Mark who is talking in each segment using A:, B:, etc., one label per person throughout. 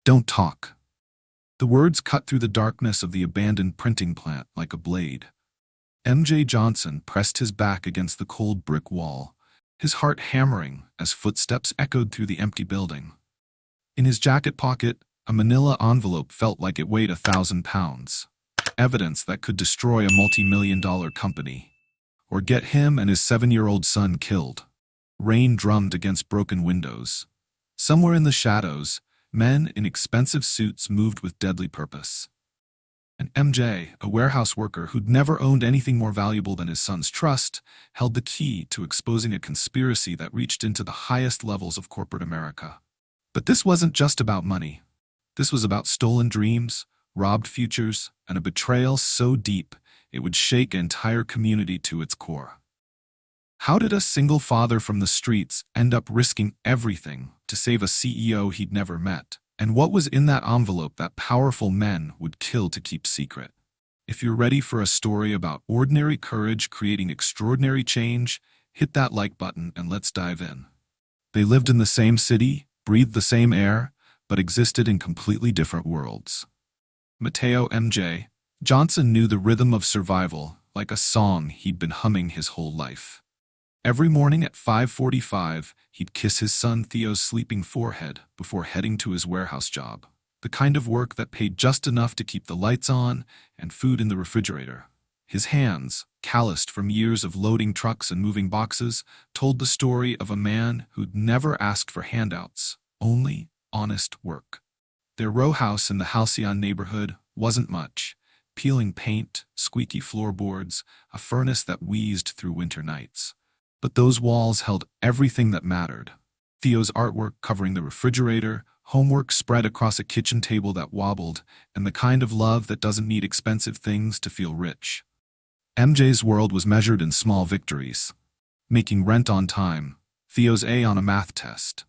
A: Don't talk." The words cut through the darkness of the abandoned printing plant like a blade. M.J. Johnson pressed his back against the cold brick wall, his heart hammering as footsteps echoed through the empty building. In his jacket pocket, a manila envelope felt like it weighed 1,000 pounds. Evidence that could destroy a multi-million-dollar company, or get him and his 7-year-old son killed. Rain drummed against broken windows. Somewhere in the shadows, men in expensive suits moved with deadly purpose. And MJ, a warehouse worker who'd never owned anything more valuable than his son's trust, held the key to exposing a conspiracy that reached into the highest levels of corporate America. But this wasn't just about money. This was about stolen dreams, robbed futures, and a betrayal so deep it would shake an entire community to its core. How did a single father from the streets end up risking everything to save a CEO he'd never met? And what was in that envelope that powerful men would kill to keep secret? If you're ready for a story about ordinary courage creating extraordinary change, hit that like button and let's dive in. They lived in the same city, breathed the same air, but existed in completely different worlds. Mateo M.J. Johnson knew the rhythm of survival like a song he'd been humming his whole life. Every morning at 5:45, he'd kiss his son Theo's sleeping forehead before heading to his warehouse job, the kind of work that paid just enough to keep the lights on and food in the refrigerator. His hands, calloused from years of loading trucks and moving boxes, told the story of a man who'd never asked for handouts, only honest work. Their row house in the Halcyon neighborhood wasn't much: peeling paint, squeaky floorboards, a furnace that wheezed through winter nights. But those walls held everything that mattered. Theo's artwork covering the refrigerator, homework spread across a kitchen table that wobbled, and the kind of love that doesn't need expensive things to feel rich. MJ's world was measured in small victories: making rent on time, Theo's A on a math test.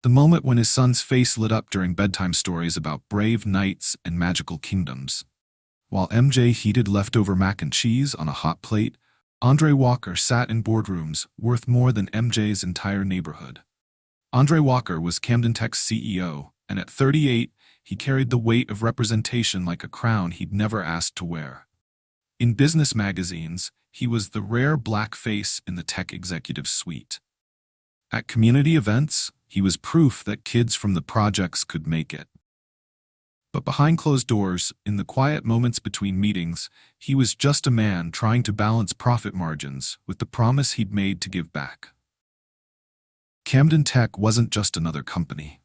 A: The moment when his son's face lit up during bedtime stories about brave knights and magical kingdoms. While MJ heated leftover mac and cheese on a hot plate, Andre Walker sat in boardrooms worth more than MJ's entire neighborhood. Andre Walker was Camden Tech's CEO, and at 38, he carried the weight of representation like a crown he'd never asked to wear. In business magazines, he was the rare black face in the tech executive suite. At community events, he was proof that kids from the projects could make it. But behind closed doors, in the quiet moments between meetings, he was just a man trying to balance profit margins with the promise he'd made to give back. Camden Tech wasn't just another company.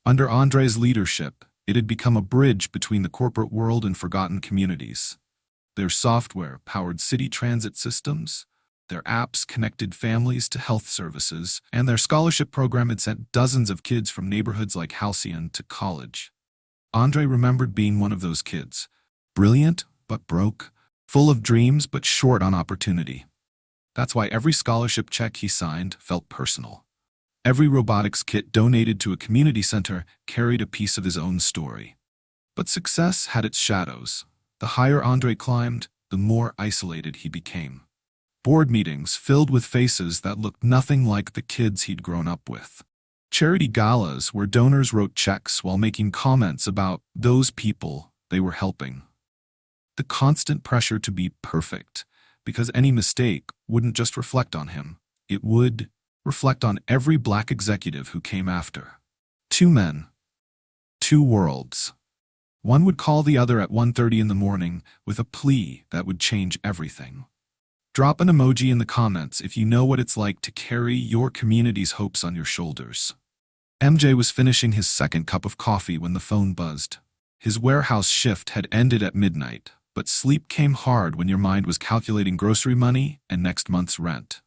A: Under Andre's leadership, it had become a bridge between the corporate world and forgotten communities. Their software powered city transit systems, their apps connected families to health services, and their scholarship program had sent dozens of kids from neighborhoods like Halcyon to college. Andre remembered being one of those kids, brilliant but broke, full of dreams but short on opportunity. That's why every scholarship check he signed felt personal. Every robotics kit donated to a community center carried a piece of his own story. But success had its shadows. The higher Andre climbed, the more isolated he became. Board meetings filled with faces that looked nothing like the kids he'd grown up with. Charity galas where donors wrote checks while making comments about those people they were helping. The constant pressure to be perfect, because any mistake wouldn't just reflect on him, it would reflect on every black executive who came after. 2 men, 2 worlds. One would call the other at 1:30 in the morning with a plea that would change everything. Drop an emoji in the comments if you know what it's like to carry your community's hopes on your shoulders. MJ was finishing his second cup of coffee when the phone buzzed. His warehouse shift had ended at midnight, but sleep came hard when your mind was calculating grocery money and next month's rent.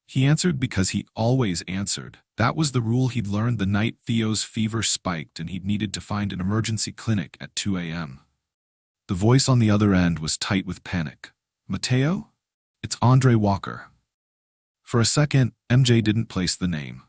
A: He answered because he always answered. That was the rule he'd learned the night Theo's fever spiked and he'd needed to find an emergency clinic at 2 a.m. The voice on the other end was tight with panic. "Mateo? It's Andre Walker." For a second, MJ didn't place the name.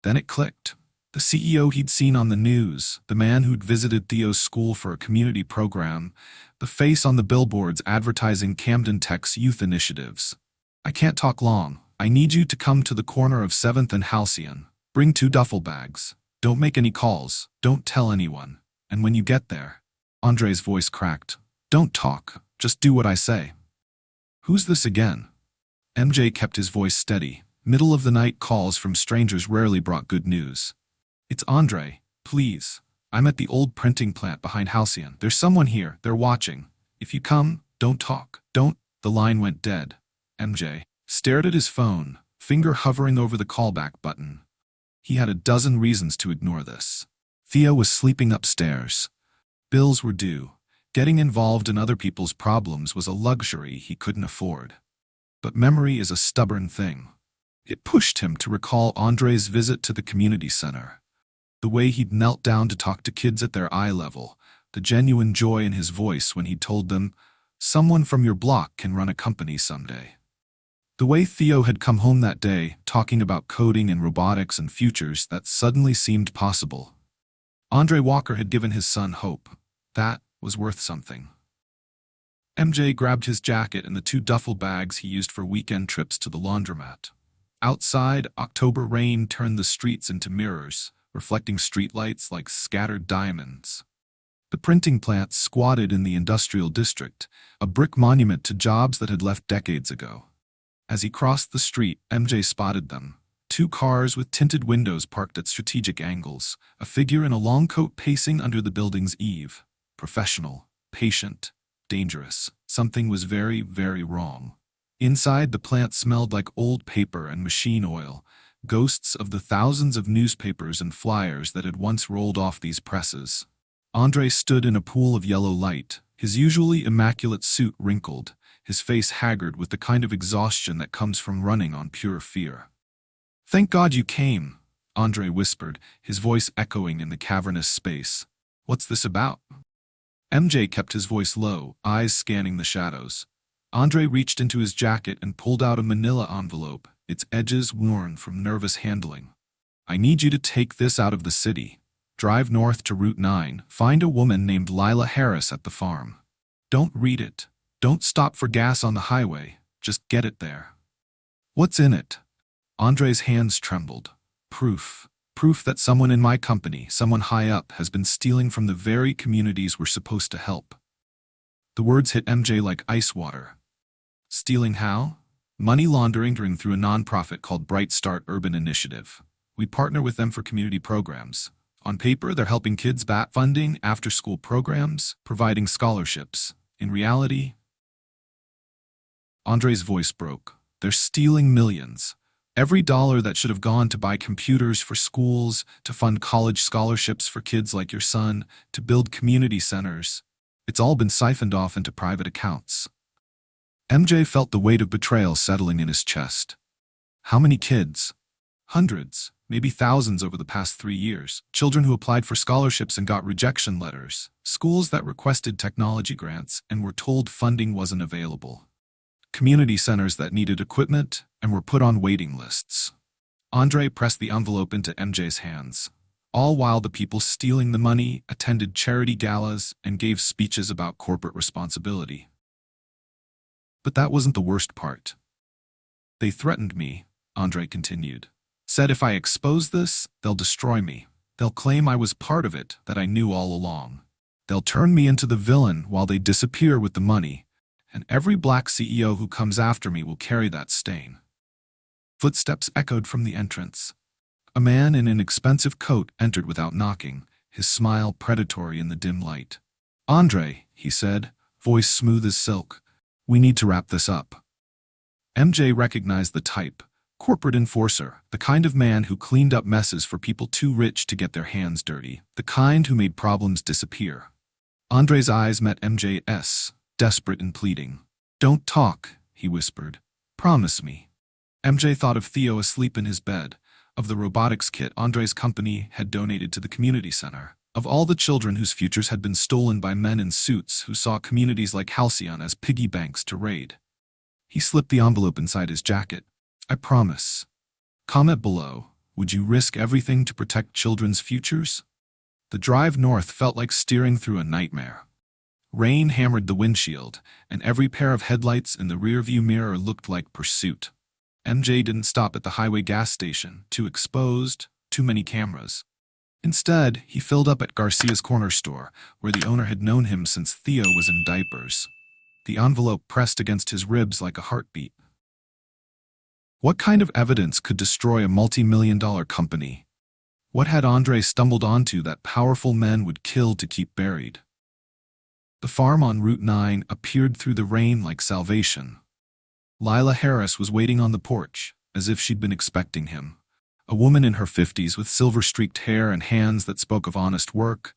A: Then it clicked. The CEO he'd seen on the news, the man who'd visited Theo's school for a community program, the face on the billboards advertising Camden Tech's youth initiatives. "I can't talk long. I need you to come to the corner of 7th and Halcyon. Bring 2 duffel bags. Don't make any calls. Don't tell anyone. And when you get there, Andre's voice cracked. Don't talk. Just do what I say. Who's this again? MJ kept his voice steady. Middle of the night calls from strangers rarely brought good news. It's Andre. Please. I'm at the old printing plant behind Halcyon. There's someone here. They're watching. If you come, don't talk. Don't. The line went dead. MJ stared at his phone, finger hovering over the callback button. He had a dozen reasons to ignore this. Theo was sleeping upstairs. Bills were due. Getting involved in other people's problems was a luxury he couldn't afford. But memory is a stubborn thing. It pushed him to recall Andre's visit to the community center. The way he'd knelt down to talk to kids at their eye level, the genuine joy in his voice when he told them, "Someone from your block can run a company someday." The way Theo had come home that day, talking about coding and robotics and futures that suddenly seemed possible. Andre Walker had given his son hope. That was worth something. MJ grabbed his jacket and the 2 duffel bags he used for weekend trips to the laundromat. Outside, October rain turned the streets into mirrors, reflecting streetlights like scattered diamonds. The printing plant squatted in the industrial district, a brick monument to jobs that had left decades ago. As he crossed the street, MJ spotted them. 2 cars with tinted windows parked at strategic angles, a figure in a long coat pacing under the building's eave. Professional, patient, dangerous. Something was very, very wrong. Inside, the plant smelled like old paper and machine oil, ghosts of the thousands of newspapers and flyers that had once rolled off these presses. Andre stood in a pool of yellow light, his usually immaculate suit wrinkled, his face haggard with the kind of exhaustion that comes from running on pure fear. "Thank God you came," Andre whispered, his voice echoing in the cavernous space. "What's this about?" MJ kept his voice low, eyes scanning the shadows. Andre reached into his jacket and pulled out a manila envelope, its edges worn from nervous handling. "I need you to take this out of the city. Drive north to Route 9, find a woman named Lila Harris at the farm. Don't read it. Don't stop for gas on the highway. Just get it there." "What's in it?" Andre's hands trembled. "Proof. Proof that someone in my company, someone high up, has been stealing from the very communities we're supposed to help." The words hit MJ like ice water. "Stealing how?" "Money laundering through a nonprofit called Bright Start Urban Initiative. We partner with them for community programs. On paper, they're helping kids funding after-school programs, providing scholarships. In reality..." Andre's voice broke. "They're stealing millions. Every dollar that should have gone to buy computers for schools, to fund college scholarships for kids like your son, to build community centers. It's all been siphoned off into private accounts." MJ felt the weight of betrayal settling in his chest. How many kids? Hundreds, maybe thousands over the past 3 years. Children who applied for scholarships and got rejection letters. Schools that requested technology grants and were told funding wasn't available. Community centers that needed equipment and were put on waiting lists. Andre pressed the envelope into MJ's hands. All while the people stealing the money attended charity galas and gave speeches about corporate responsibility. But that wasn't the worst part. "They threatened me," Andre continued. "Said if I expose this, they'll destroy me. They'll claim I was part of it, that I knew all along. They'll turn me into the villain while they disappear with the money, and every black CEO who comes after me will carry that stain." Footsteps echoed from the entrance. A man in an expensive coat entered without knocking, his smile predatory in the dim light. "Andre," he said, voice smooth as silk, "we need to wrap this up." MJ recognized the type. Corporate enforcer, the kind of man who cleaned up messes for people too rich to get their hands dirty, the kind who made problems disappear. Andre's eyes met MJ's, desperate and pleading. "Don't talk," he whispered. "Promise me." MJ thought of Theo asleep in his bed, of the robotics kit Andre's company had donated to the community center, of all the children whose futures had been stolen by men in suits who saw communities like Halcyon as piggy banks to raid. He slipped the envelope inside his jacket. "I promise." Comment below, would you risk everything to protect children's futures? The drive north felt like steering through a nightmare. Rain hammered the windshield, and every pair of headlights in the rearview mirror looked like pursuit. MJ didn't stop at the highway gas station, too exposed, too many cameras. Instead, he filled up at Garcia's corner store, where the owner had known him since Theo was in diapers. The envelope pressed against his ribs like a heartbeat. What kind of evidence could destroy a multi-million-dollar company? What had Andre stumbled onto that powerful men would kill to keep buried? The farm on Route 9 appeared through the rain like salvation. Lila Harris was waiting on the porch, as if she'd been expecting him. A woman in her 50s with silver-streaked hair and hands that spoke of honest work.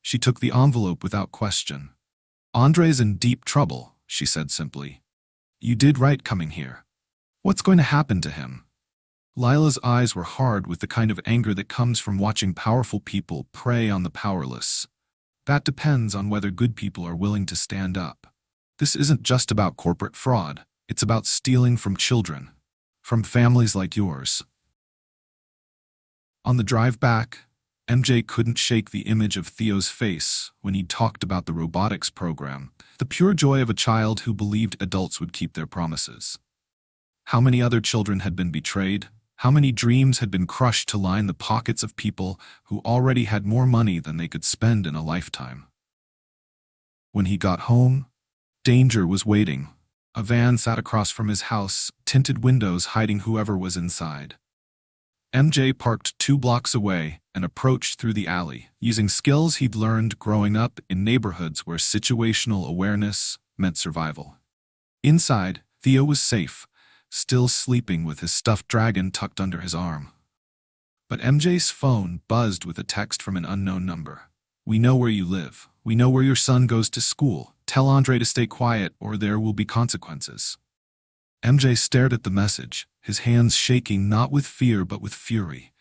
A: She took the envelope without question. "Andre's in deep trouble," she said simply. "You did right coming here. What's going to happen to him?" Lila's eyes were hard with the kind of anger that comes from watching powerful people prey on the powerless. That depends on whether good people are willing to stand up. This isn't just about corporate fraud. It's about stealing from children. From families like yours. On the drive back, MJ couldn't shake the image of Theo's face when he talked about the robotics program, the pure joy of a child who believed adults would keep their promises. How many other children had been betrayed? How many dreams had been crushed to line the pockets of people who already had more money than they could spend in a lifetime? When he got home, danger was waiting. A van sat across from his house, tinted windows hiding whoever was inside. MJ parked 2 blocks away and approached through the alley, using skills he'd learned growing up in neighborhoods where situational awareness meant survival. Inside, Theo was safe, still sleeping with his stuffed dragon tucked under his arm. But MJ's phone buzzed with a text from an unknown number. "We know where you live. We know where your son goes to school. Tell Andre to stay quiet or there will be consequences." MJ stared at the message, his hands shaking not with fear but with fury.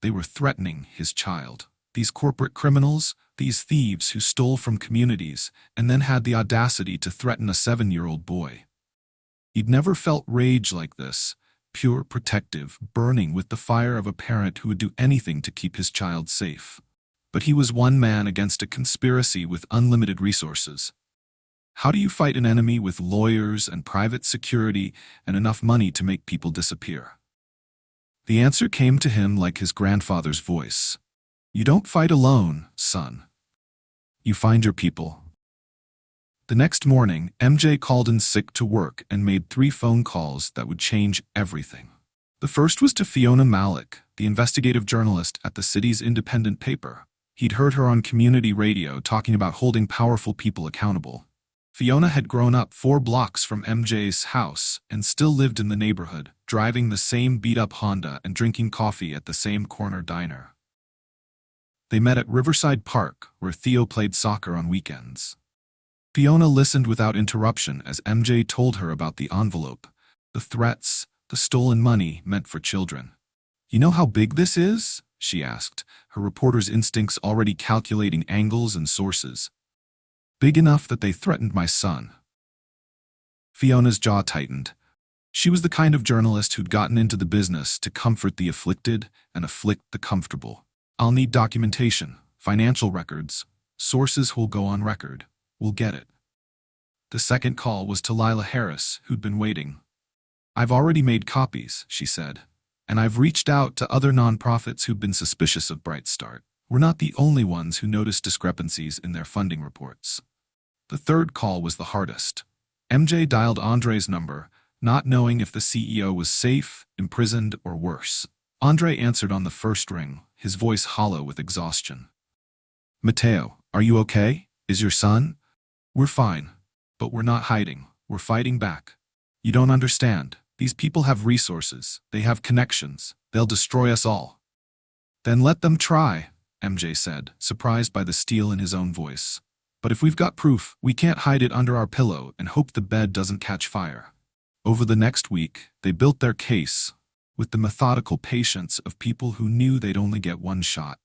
A: They were threatening his child. These corporate criminals, these thieves who stole from communities and then had the audacity to threaten a 7-year-old boy. He'd never felt rage like this, pure, protective, burning with the fire of a parent who would do anything to keep his child safe. But he was one man against a conspiracy with unlimited resources. How do you fight an enemy with lawyers and private security and enough money to make people disappear? The answer came to him like his grandfather's voice. "You don't fight alone, son. You find your people." The next morning, MJ called in sick to work and made 3 phone calls that would change everything. The first was to Fiona Malik, the investigative journalist at the city's independent paper. He'd heard her on community radio talking about holding powerful people accountable. Fiona had grown up 4 blocks from MJ's house and still lived in the neighborhood, driving the same beat-up Honda and drinking coffee at the same corner diner. They met at Riverside Park, where Theo played soccer on weekends. Fiona listened without interruption as MJ told her about the envelope, the threats, the stolen money meant for children. "You know how big this is?" she asked, her reporter's instincts already calculating angles and sources. "Big enough that they threatened my son." Fiona's jaw tightened. She was the kind of journalist who'd gotten into the business to comfort the afflicted and afflict the comfortable. "I'll need documentation, financial records, sources who'll go on record. We'll get it." The second call was to Lila Harris, who'd been waiting. "I've already made copies," she said, "and I've reached out to other nonprofits who've been suspicious of Bright Start. We're not the only ones who noticed discrepancies in their funding reports." The third call was the hardest. MJ dialed Andre's number, not knowing if the CEO was safe, imprisoned, or worse. Andre answered on the first ring, his voice hollow with exhaustion. "Mateo, are you okay? Is your son?" "We're fine. But we're not hiding. We're fighting back. You don't understand. These people have resources. They have connections. They'll destroy us all." "Then let them try," MJ said, surprised by the steel in his own voice. "But if we've got proof, we can't hide it under our pillow and hope the bed doesn't catch fire." Over the next week, they built their case with the methodical patience of people who knew they'd only get one shot.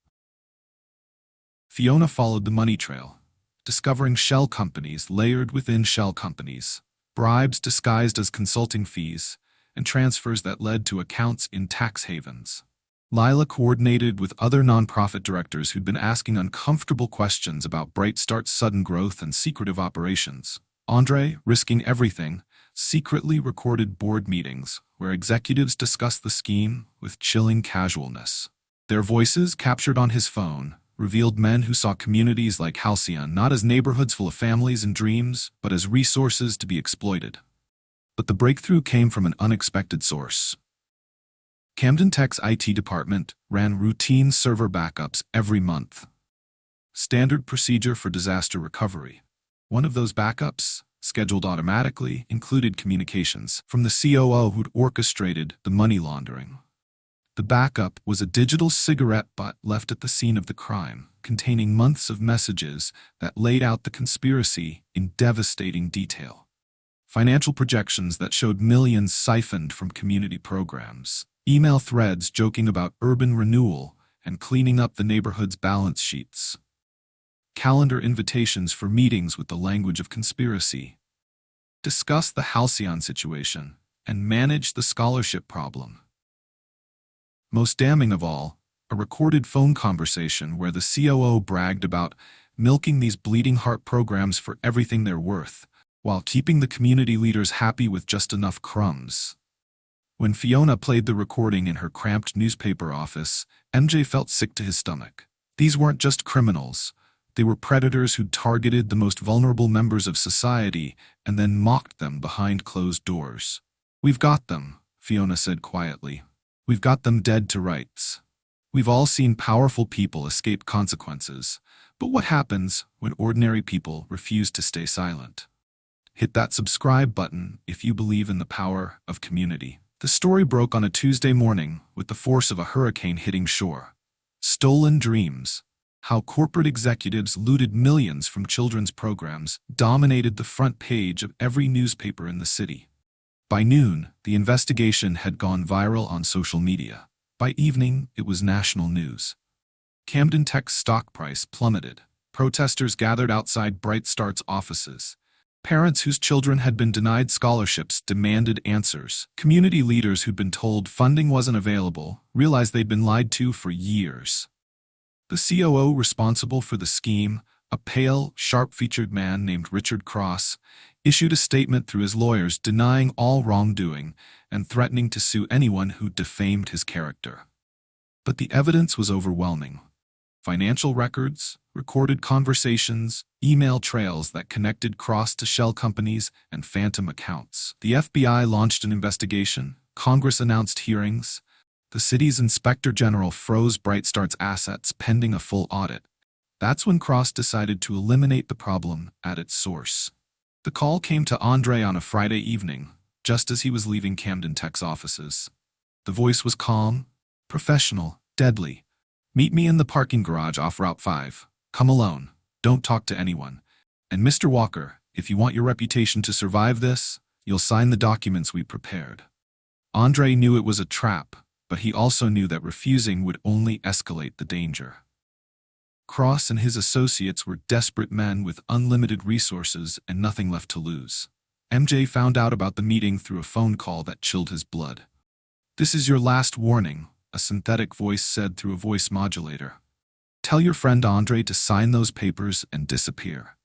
A: Fiona followed the money trail, discovering shell companies layered within shell companies, bribes disguised as consulting fees, and transfers that led to accounts in tax havens. Lila coordinated with other nonprofit directors who'd been asking uncomfortable questions about Bright Start's sudden growth and secretive operations. Andre, risking everything, secretly recorded board meetings where executives discussed the scheme with chilling casualness. Their voices, captured on his phone, revealed men who saw communities like Halcyon not as neighborhoods full of families and dreams, but as resources to be exploited. But the breakthrough came from an unexpected source. Camden Tech's IT department ran routine server backups every month. Standard procedure for disaster recovery. One of those backups, scheduled automatically, included communications from the COO who'd orchestrated the money laundering. The backup was a digital cigarette butt left at the scene of the crime, containing months of messages that laid out the conspiracy in devastating detail. Financial projections that showed millions siphoned from community programs, email threads joking about urban renewal and cleaning up the neighborhood's balance sheets, calendar invitations for meetings with the language of conspiracy, discuss the Halcyon situation, and manage the scholarship problem. Most damning of all, a recorded phone conversation where the COO bragged about milking these bleeding heart programs for everything they're worth, while keeping the community leaders happy with just enough crumbs. When Fiona played the recording in her cramped newspaper office, MJ felt sick to his stomach. These weren't just criminals. They were predators who'd targeted the most vulnerable members of society and then mocked them behind closed doors. "We've got them," Fiona said quietly. "We've got them dead to rights. We've all seen powerful people escape consequences, but what happens when ordinary people refuse to stay silent?" Hit that subscribe button if you believe in the power of community. The story broke on a Tuesday morning with the force of a hurricane hitting shore. Stolen dreams. How corporate executives looted millions from children's programs dominated the front page of every newspaper in the city. By noon, the investigation had gone viral on social media. By evening, it was national news. Camden Tech's stock price plummeted. Protesters gathered outside Bright Start's offices. Parents whose children had been denied scholarships demanded answers. Community leaders who'd been told funding wasn't available realized they'd been lied to for years. The COO responsible for the scheme, a pale, sharp-featured man named Richard Cross, issued a statement through his lawyers denying all wrongdoing and threatening to sue anyone who defamed his character. But the evidence was overwhelming. Financial records, recorded conversations, email trails that connected Cross to shell companies and phantom accounts. The FBI launched an investigation. Congress announced hearings. The city's inspector general froze Bright Start's assets pending a full audit. That's when Cross decided to eliminate the problem at its source. The call came to Andre on a Friday evening, just as he was leaving Camden Tech's offices. The voice was calm, professional, deadly. "Meet me in the parking garage off Route 5. Come alone. Don't talk to anyone. And Mr. Walker, if you want your reputation to survive this, you'll sign the documents we prepared." Andre knew it was a trap, but he also knew that refusing would only escalate the danger. Cross and his associates were desperate men with unlimited resources and nothing left to lose. MJ found out about the meeting through a phone call that chilled his blood. "This is your last warning," a synthetic voice said through a voice modulator. "Tell your friend Andre to sign those papers and disappear.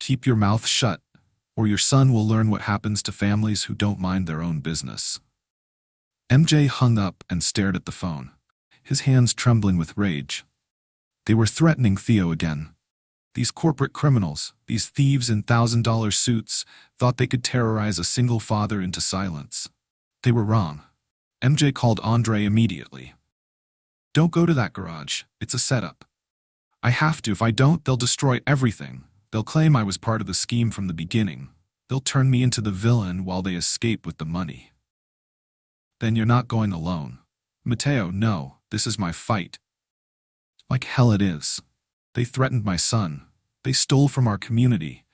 A: Keep your mouth shut, or your son will learn what happens to families who don't mind their own business." MJ hung up and stared at the phone, his hands trembling with rage. They were threatening Theo again. These corporate criminals, these thieves in $1,000 suits, thought they could terrorize a single father into silence. They were wrong. MJ called Andre immediately. "Don't go to that garage. It's a setup. I have to. If I don't, they'll destroy everything. They'll claim I was part of the scheme from the beginning. They'll turn me into the villain while they escape with the money." "Then you're not going alone." "Mateo, no. This is my fight." "Like hell it is. They threatened my son. They stole from our community.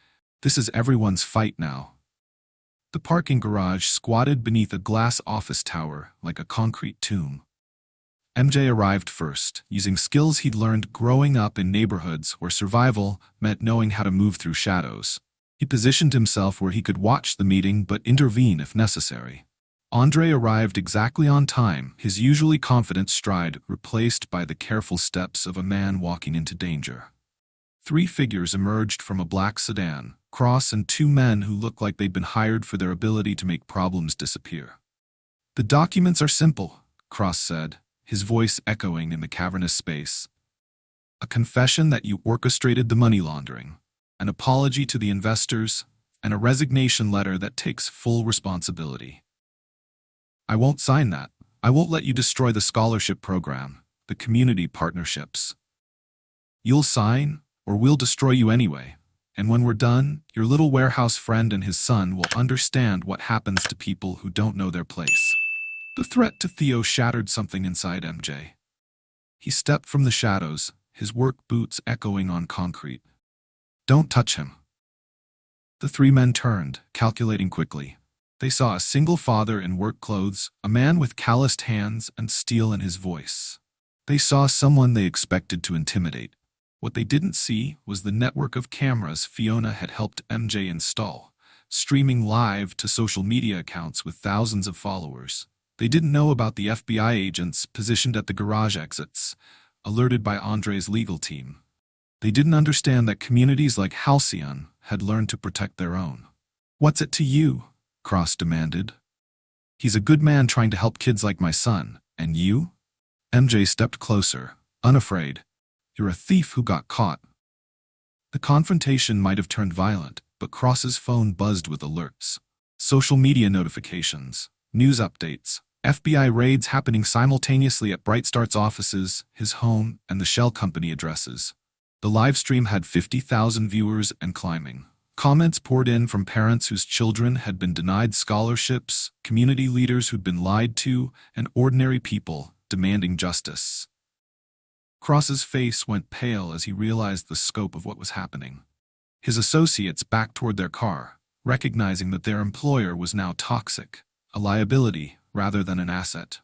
A: This is everyone's fight now." The parking garage squatted beneath a glass office tower like a concrete tomb. MJ arrived first, using skills he'd learned growing up in neighborhoods where survival meant knowing how to move through shadows. He positioned himself where he could watch the meeting but intervene if necessary. Andre arrived exactly on time, his usually confident stride replaced by the careful steps of a man walking into danger. 3 figures emerged from a black sedan, Cross and 2 men who looked like they'd been hired for their ability to make problems disappear. "The documents are simple," Cross said, his voice echoing in the cavernous space. A confession that you orchestrated the money laundering, an apology to the investors, and a resignation letter that takes full responsibility. I won't sign that. I won't let you destroy the scholarship program, the community partnerships. You'll sign, or we'll destroy you anyway. And when we're done, your little warehouse friend and his son will understand what happens to people who don't know their place. The threat to Theo shattered something inside MJ. He stepped from the shadows, his work boots echoing on concrete. Don't touch him. The three men turned, calculating quickly. They saw a single father in work clothes, a man with calloused hands and steel in his voice. They saw someone they expected to intimidate. What they didn't see was the network of cameras Fiona had helped MJ install, streaming live to social media accounts with thousands of followers. They didn't know about the FBI agents positioned at the garage exits, alerted by Andre's legal team. They didn't understand that communities like Halcyon had learned to protect their own. "What's it to you?" Cross demanded. "He's a good man trying to help kids like my son. And you?" MJ stepped closer, unafraid. "You're a thief who got caught." The confrontation might have turned violent, but Cross's phone buzzed with alerts. Social media notifications, news updates, FBI raids happening simultaneously at Brightstart's offices, his home, and the shell company addresses. The live stream had 50,000 viewers and climbing. Comments poured in from parents whose children had been denied scholarships, community leaders who'd been lied to, and ordinary people demanding justice. Cross's face went pale as he realized the scope of what was happening. His associates backed toward their car, recognizing that their employer was now toxic, a liability rather than an asset.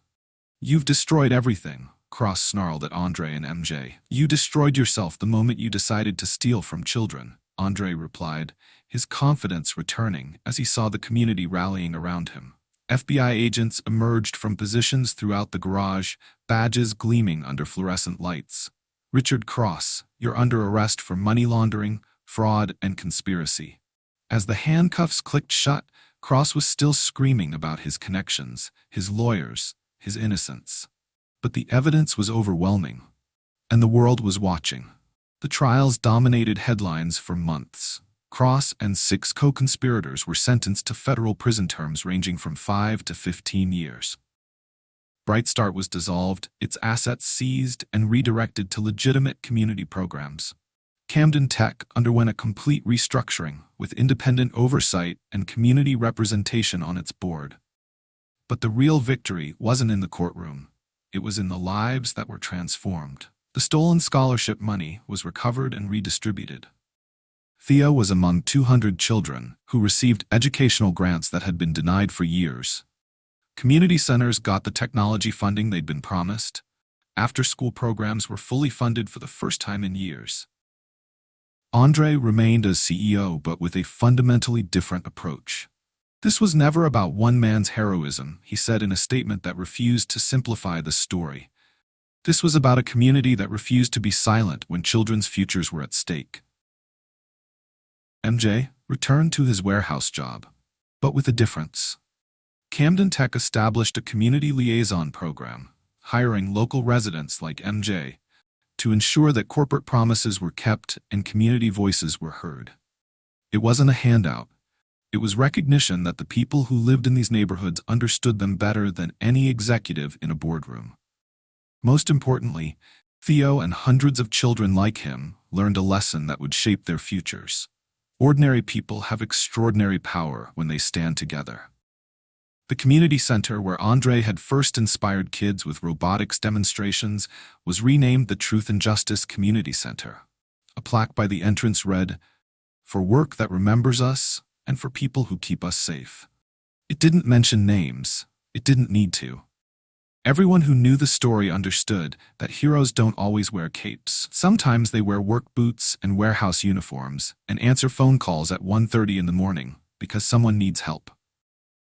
A: "You've destroyed everything," Cross snarled at Andre and MJ. "You destroyed yourself the moment you decided to steal from children," Andre replied, his confidence returning as he saw the community rallying around him. FBI agents emerged from positions throughout the garage, badges gleaming under fluorescent lights. "Richard Cross, you're under arrest for money laundering, fraud, and conspiracy." As the handcuffs clicked shut, Cross was still screaming about his connections, his lawyers, his innocence. But the evidence was overwhelming, and the world was watching. The trials dominated headlines for months. Cross and 6 co-conspirators were sentenced to federal prison terms ranging from 5 to 15 years. Brightstart was dissolved, its assets seized and redirected to legitimate community programs. Camden Tech underwent a complete restructuring with independent oversight and community representation on its board. But the real victory wasn't in the courtroom. It was in the lives that were transformed. The stolen scholarship money was recovered and redistributed. Theo was among 200 children who received educational grants that had been denied for years. Community centers got the technology funding they'd been promised. After-school programs were fully funded for the first time in years. Andre remained as CEO, but with a fundamentally different approach. "This was never about one man's heroism," he said in a statement that refused to simplify the story. "This was about a community that refused to be silent when children's futures were at stake." MJ returned to his warehouse job, but with a difference. Camden Tech established a community liaison program, hiring local residents like MJ to ensure that corporate promises were kept and community voices were heard. It wasn't a handout. It was recognition that the people who lived in these neighborhoods understood them better than any executive in a boardroom. Most importantly, Theo and hundreds of children like him learned a lesson that would shape their futures. Ordinary people have extraordinary power when they stand together. The community center where Andre had first inspired kids with robotics demonstrations was renamed the Truth and Justice Community Center. A plaque by the entrance read, "For work that remembers us and for people who keep us safe." It didn't mention names. It didn't need to. Everyone who knew the story understood that heroes don't always wear capes. Sometimes they wear work boots and warehouse uniforms and answer phone calls at 1:30 in the morning because someone needs help.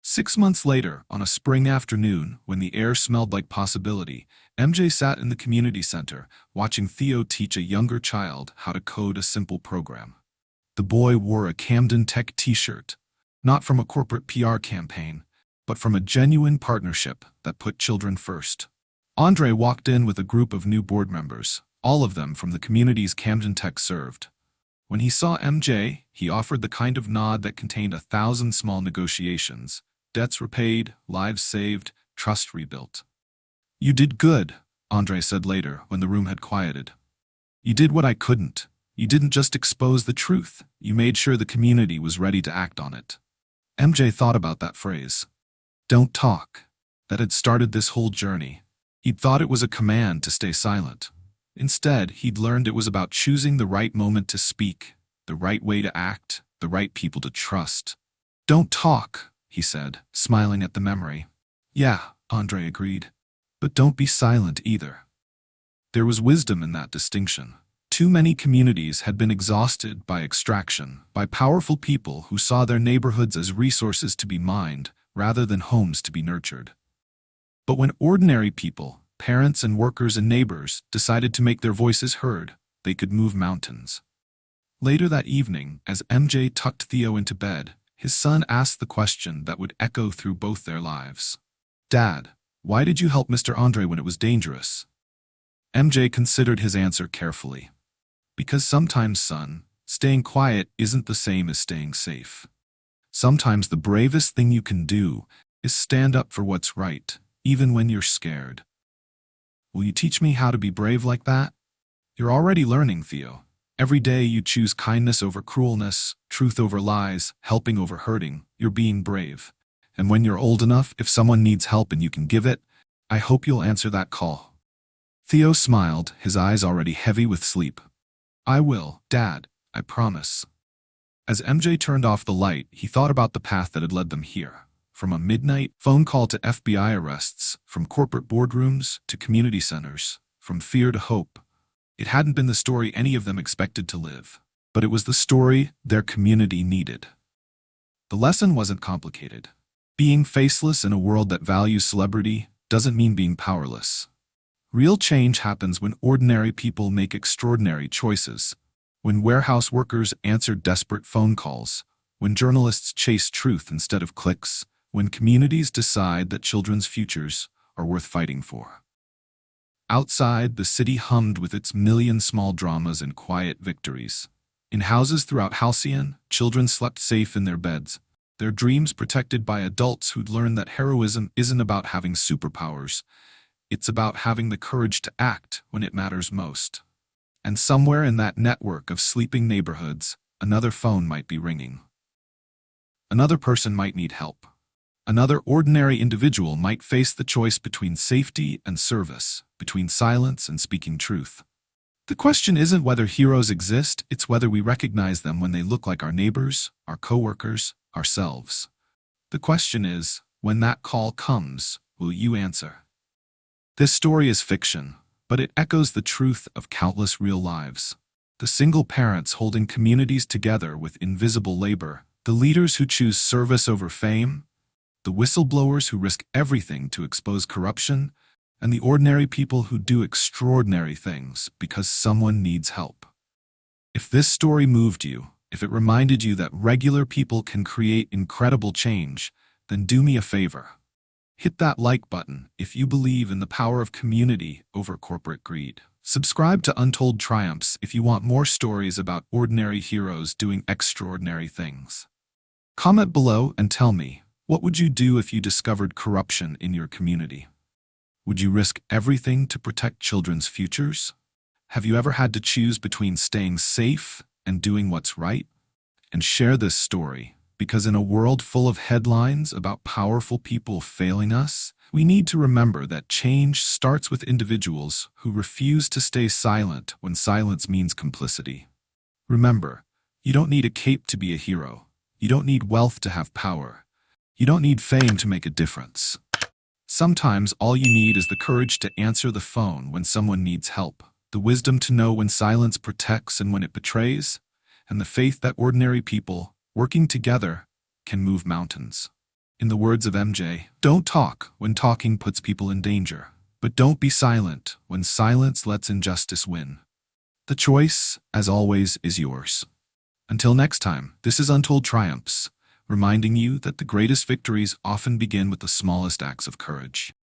A: 6 months later, on a spring afternoon, when the air smelled like possibility, MJ sat in the community center, watching Theo teach a younger child how to code a simple program. The boy wore a Camden Tech t-shirt, not from a corporate PR campaign, but from a genuine partnership that put children first. Andre walked in with a group of new board members, all of them from the communities Camden Tech served. When he saw MJ, he offered the kind of nod that contained 1,000 small negotiations. Debts repaid, lives saved, trust rebuilt. "You did good," Andre said later when the room had quieted. "You did what I couldn't. You didn't just expose the truth. You made sure the community was ready to act on it." MJ thought about that phrase. "Don't talk." That had started this whole journey. He'd thought it was a command to stay silent. Instead, he'd learned it was about choosing the right moment to speak, the right way to act, the right people to trust. "Don't talk," he said, smiling at the memory. "Yeah," Andre agreed. "But don't be silent either." There was wisdom in that distinction. Too many communities had been exhausted by extraction, by powerful people who saw their neighborhoods as resources to be mined rather than homes to be nurtured. But when ordinary people, parents and workers and neighbors, decided to make their voices heard, they could move mountains. Later that evening, as MJ tucked Theo into bed, his son asked the question that would echo through both their lives. "Dad, why did you help Mr. Andre when it was dangerous?" MJ considered his answer carefully. "Because sometimes, son, staying quiet isn't the same as staying safe. Sometimes the bravest thing you can do is stand up for what's right, even when you're scared." "Will you teach me how to be brave like that?" "You're already learning, Theo. Every day you choose kindness over cruelness, truth over lies, helping over hurting. You're being brave. And when you're old enough, if someone needs help and you can give it, I hope you'll answer that call." Theo smiled, his eyes already heavy with sleep. "I will, Dad, I promise." As MJ turned off the light, he thought about the path that had led them here. From a midnight phone call to FBI arrests, from corporate boardrooms to community centers, from fear to hope. It hadn't been the story any of them expected to live, but it was the story their community needed. The lesson wasn't complicated. Being faceless in a world that values celebrity doesn't mean being powerless. Real change happens when ordinary people make extraordinary choices, when warehouse workers answer desperate phone calls, when journalists chase truth instead of clicks, when communities decide that children's futures are worth fighting for. Outside, the city hummed with its million small dramas and quiet victories. In houses throughout Halcyon, children slept safe in their beds, their dreams protected by adults who'd learned that heroism isn't about having superpowers. It's about having the courage to act when it matters most. And somewhere in that network of sleeping neighborhoods, another phone might be ringing. Another person might need help. Another ordinary individual might face the choice between safety and service, between silence and speaking truth. The question isn't whether heroes exist, it's whether we recognize them when they look like our neighbors, our coworkers, ourselves. The question is, when that call comes, will you answer? This story is fiction, but it echoes the truth of countless real lives. The single parents holding communities together with invisible labor, the leaders who choose service over fame, the whistleblowers who risk everything to expose corruption, and the ordinary people who do extraordinary things because someone needs help. If this story moved you, if it reminded you that regular people can create incredible change, then do me a favor. Hit that like button if you believe in the power of community over corporate greed. Subscribe to Untold Triumphs if you want more stories about ordinary heroes doing extraordinary things. Comment below and tell me, what would you do if you discovered corruption in your community? Would you risk everything to protect children's futures? Have you ever had to choose between staying safe and doing what's right? And share this story, because in a world full of headlines about powerful people failing us, we need to remember that change starts with individuals who refuse to stay silent when silence means complicity. Remember, you don't need a cape to be a hero. You don't need wealth to have power. You don't need fame to make a difference. Sometimes all you need is the courage to answer the phone when someone needs help, the wisdom to know when silence protects and when it betrays, and the faith that ordinary people, working together, can move mountains. In the words of MJ, don't talk when talking puts people in danger, but don't be silent when silence lets injustice win. The choice, as always, is yours. Until next time, this is Untold Triumphs, reminding you that the greatest victories often begin with the smallest acts of courage.